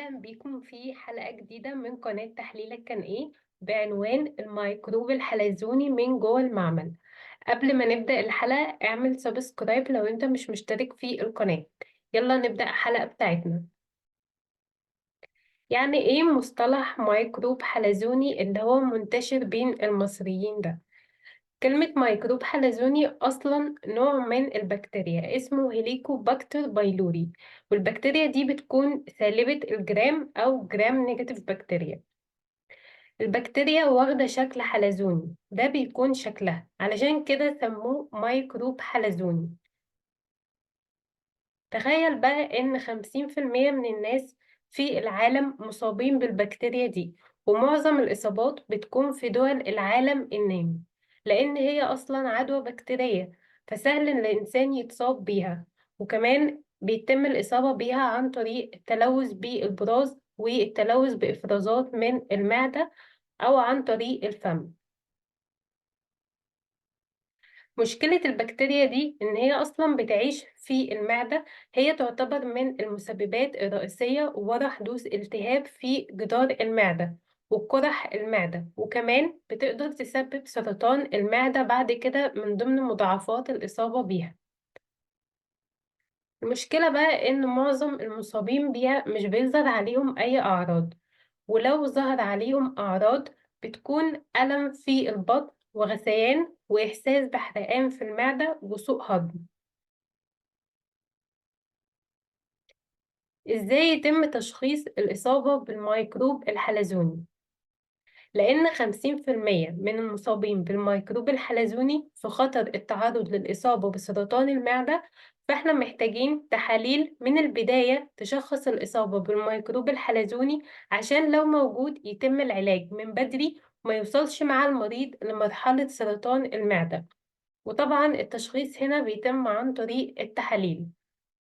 أهلا بيكم في حلقة جديدة من قناة تحليلك كان إيه بعنوان الميكروب الحلزوني من جوه المعمل. قبل ما نبدأ الحلقة اعمل سبسكرايب لو انت مش مشترك في القناة. يلا نبدأ الحلقة بتاعتنا. يعني ايه مصطلح ميكروب حلزوني اللي هو منتشر بين المصريين ده؟ كلمة ميكروب حلزوني أصلا نوع من البكتيريا اسمه هيليكوباكتر بايلوري، والبكتيريا دي بتكون سالبة الجرام أو جرام نيجاتيف بكتيريا. البكتيريا واخدة شكل حلزوني، ده بيكون شكلها علشان كده سموه ميكروب حلزوني. تخيل بقى إن 50% من الناس في العالم مصابين بالبكتيريا دي، ومعظم الإصابات بتكون في دول العالم النامي، لأن هي أصلا عدوى بكتيرية، فسهل إن الإنسان يتصاب بيها. وكمان بيتم الإصابة بيها عن طريق التلوث بالبراز والتلوث بإفرازات من المعدة أو عن طريق الفم. مشكلة البكتيريا دي إن هي أصلا بتعيش في المعدة، هي تعتبر من المسببات الرئيسية ورا حدوث التهاب في جدار المعدة وقرح المعدة، وكمان بتقدر تسبب سرطان المعدة بعد كده من ضمن مضاعفات الإصابة بيها. المشكلة بقى إن معظم المصابين بيها مش بيظهر عليهم أي أعراض، ولو ظهر عليهم أعراض بتكون ألم في البطن وغثيان وإحساس بحرقان في المعدة وسوء هضم. إزاي يتم تشخيص الإصابة بالميكروب الحلزوني؟ لأن 50% من المصابين بالميكروب الحلزوني في خطر التعرض للإصابة بسرطان المعدة، فإحنا محتاجين تحاليل من البداية تشخص الإصابة بالميكروب الحلزوني عشان لو موجود يتم العلاج من بدري وما يوصلش مع المريض لمرحلة سرطان المعدة. وطبعا التشخيص هنا بيتم عن طريق التحاليل،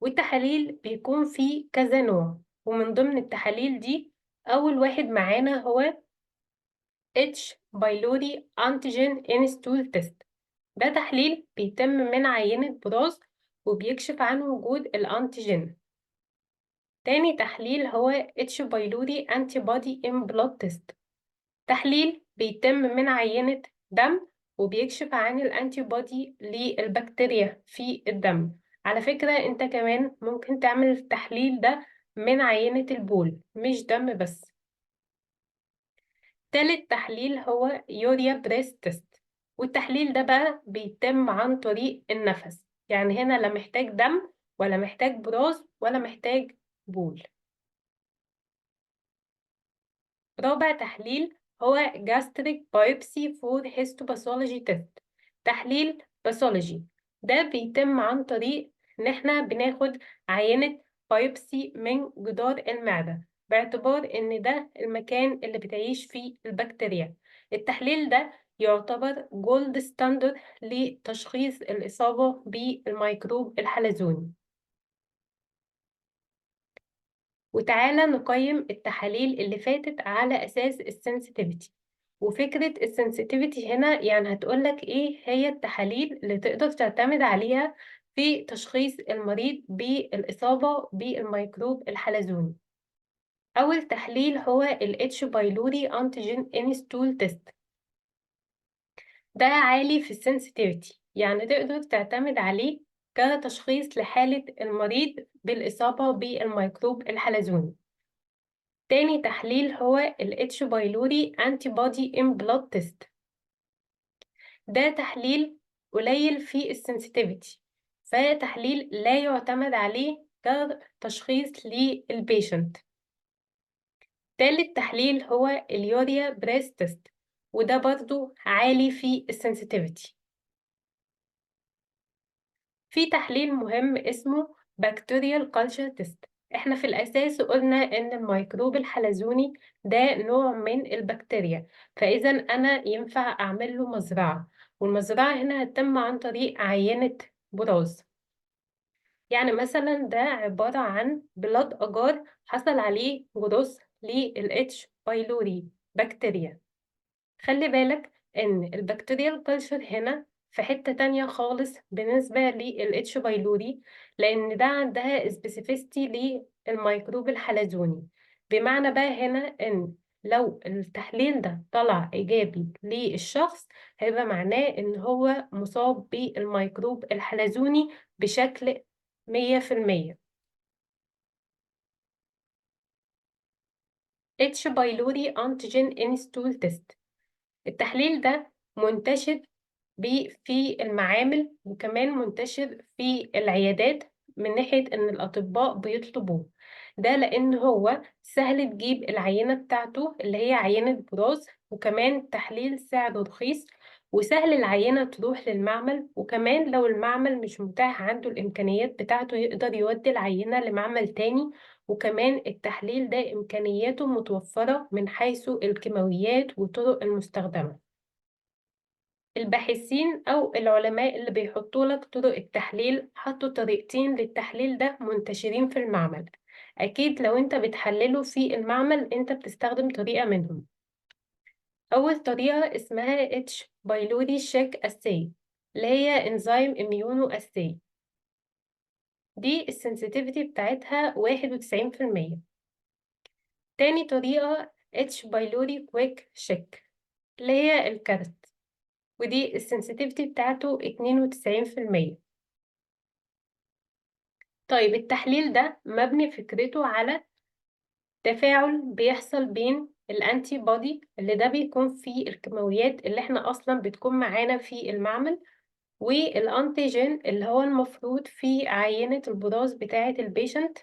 والتحاليل بيكون فيه كذا نوع، ومن ضمن التحاليل دي أول واحد معانا هو H. بايلوري أنتيجين إنستول تيست. ده تحليل بيتم من عينة براز وبيكشف عن وجود الأنتيجين. تاني تحليل هو H. بايلوري أنتي بودي إن بلود تيست. تحليل بيتم من عينة دم وبيكشف عن الأنتي بودي للبكتيريا في الدم. على فكرة انت كمان ممكن تعمل التحليل ده من عينة البول مش دم بس. تالت تحليل هو يوريا بريس تيست، والتحليل ده بقى بيتم عن طريق النفس، يعني هنا لا محتاج دم ولا محتاج براز ولا محتاج بول. رابع تحليل هو gastric biopsy for histopathology test. تحليل باثولوجي، ده بيتم عن طريق ان احنا بناخد عينة بايوبسي من جدار المعدة، باعتبار ان ده المكان اللي بتعيش فيه البكتيريا. التحليل ده يعتبر جولد ستاندرد لتشخيص الإصابة بالميكروب الحلزوني. وتعالى نقيم التحاليل اللي فاتت على أساس السنسيتيفيتي. وفكرة السنسيتيفيتي هنا يعني هتقولك إيه هي التحاليل اللي تقدر تعتمد عليها في تشخيص المريض بالإصابة بالميكروب الحلزوني. أول تحليل هو ال H. بايلوري أنتيجين إنستول تيست. ده عالي في السنسيتيفيتي، يعني تقدر تعتمد عليه كتشخيص لحالة المريض بالإصابة بالميكروب الحلزوني. تاني تحليل هو ال H. بايلوري Antibody in Blood Test. ده تحليل قليل في السنسيتيفيتي، فتحليل لا يعتمد عليه كتشخيص للبيشنت. تالت تحليل هو اليوريا بريس تيست، وده برضو عالي في السنسيتيفيتي. في تحليل مهم اسمه بكتيريال كلتشر تيست. احنا في الأساس قلنا إن الميكروب الحلزوني ده نوع من البكتيريا، فإذا أنا ينفع أعمل له مزرعة، والمزرعة هنا هتتم عن طريق عينة براز. يعني مثلا ده عبارة عن بلاد أجار حصل عليه جروث لل H. بايلوري بكتيريا. خلي بالك إن البكتيريال كلتشر هنا في حتة تانية خالص بالنسبة للإتش بايلوري، لأن ده عندها سبيسيفيستي للميكروب الحلزوني. بمعنى بقى هنا ان لو التحليل ده طلع ايجابي للشخص، هيبقى معناه ان هو مصاب بالميكروب الحلزوني بشكل 100%. H. pylori antigen in stool test. التحليل ده منتشر في المعامل، وكمان منتشر في العيادات من ناحية إن الأطباء بيطلبوه. ده لأن هو سهل تجيب العينة بتاعته اللي هي عينة براز، وكمان تحليل سعره رخيص، وسهل العينة تروح للمعمل، وكمان لو المعمل مش متاح عنده الإمكانيات بتاعته يقدر يودي العينة لمعمل تاني. وكمان التحليل ده إمكانياته متوفرة من حيث الكيماويات والطرق المستخدمة. الباحثين أو العلماء اللي بيحطوا لك طرق التحليل حطوا طريقتين للتحليل ده منتشرين في المعمل. أكيد لو أنت بتحلله في المعمل أنت بتستخدم طريقة منهم. أول طريقة اسمها اتش بايلوري شيك أساي، اللي هي انزيم اميونو أساي. دي السنسيتيفيتي بتاعتها 91%. تاني طريقة اتش بايلوري كويك شيك، اللي هي الكارت، ودي السنسيتيفيتي بتاعته 92%. طيب التحليل ده مبني فكرته على تفاعل بيحصل بين الانتي بودي اللي ده بيكون فيه الكيماويات اللي احنا اصلا بتكون معانا في المعمل، والانتيجين اللي هو المفروض في عينة البراز بتاعة البيشنت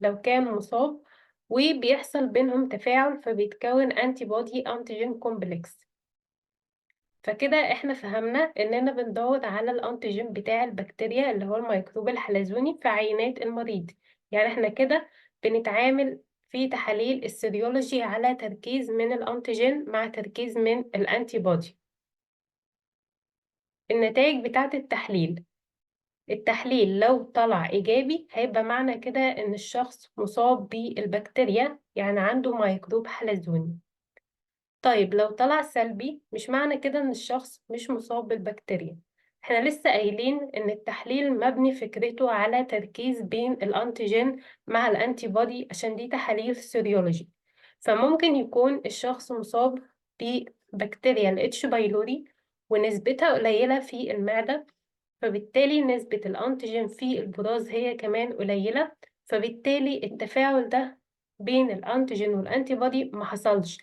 لو كان مصاب، وبيحصل بينهم تفاعل فبيتكون انتي بودي انتيجين كومبلكس. فكده احنا فهمنا اننا بندور على الانتيجين بتاع البكتيريا اللي هو الميكروب الحلزوني في عينات المريض. يعني احنا كده بنتعامل في تحاليل السيريولوجي على تركيز من الانتيجين مع تركيز من الانتي بودي. النتائج بتاعة التحليل لو طلع ايجابي هيبقى معنى كده ان الشخص مصاب بالبكتيريا، يعني عنده ميكروب حلزوني. طيب لو طلع سلبي مش معنى كده ان الشخص مش مصاب بالبكتيريا. احنا لسه قايلين ان التحليل مبني فكرته على تركيز بين الانتيجين مع الانتي بودي عشان دي تحاليل سيريولوجي. فممكن يكون الشخص مصاب ببكتيريا الاتش بايلوري ونسبتها قليلة في المعدة، فبالتالي نسبة الأنتيجين في البراز هي كمان قليلة، فبالتالي التفاعل ده بين الأنتيجين والأنتي بودي ما حصلش،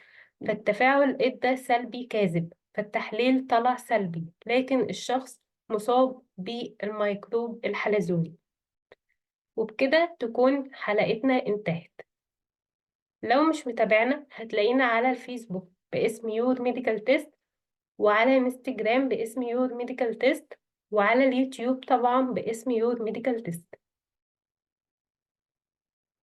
فالتفاعل ادى سلبي كاذب، فالتحليل طلع سلبي لكن الشخص مصاب بالميكروب الحلزوني. وبكده تكون حلقتنا انتهت. لو مش متابعنا هتلاقينا على الفيسبوك باسم يور ميديكال تيست، وعلى انستجرام باسم يور ميديكال تيست، وعلى اليوتيوب طبعا باسم يور ميديكال تيست.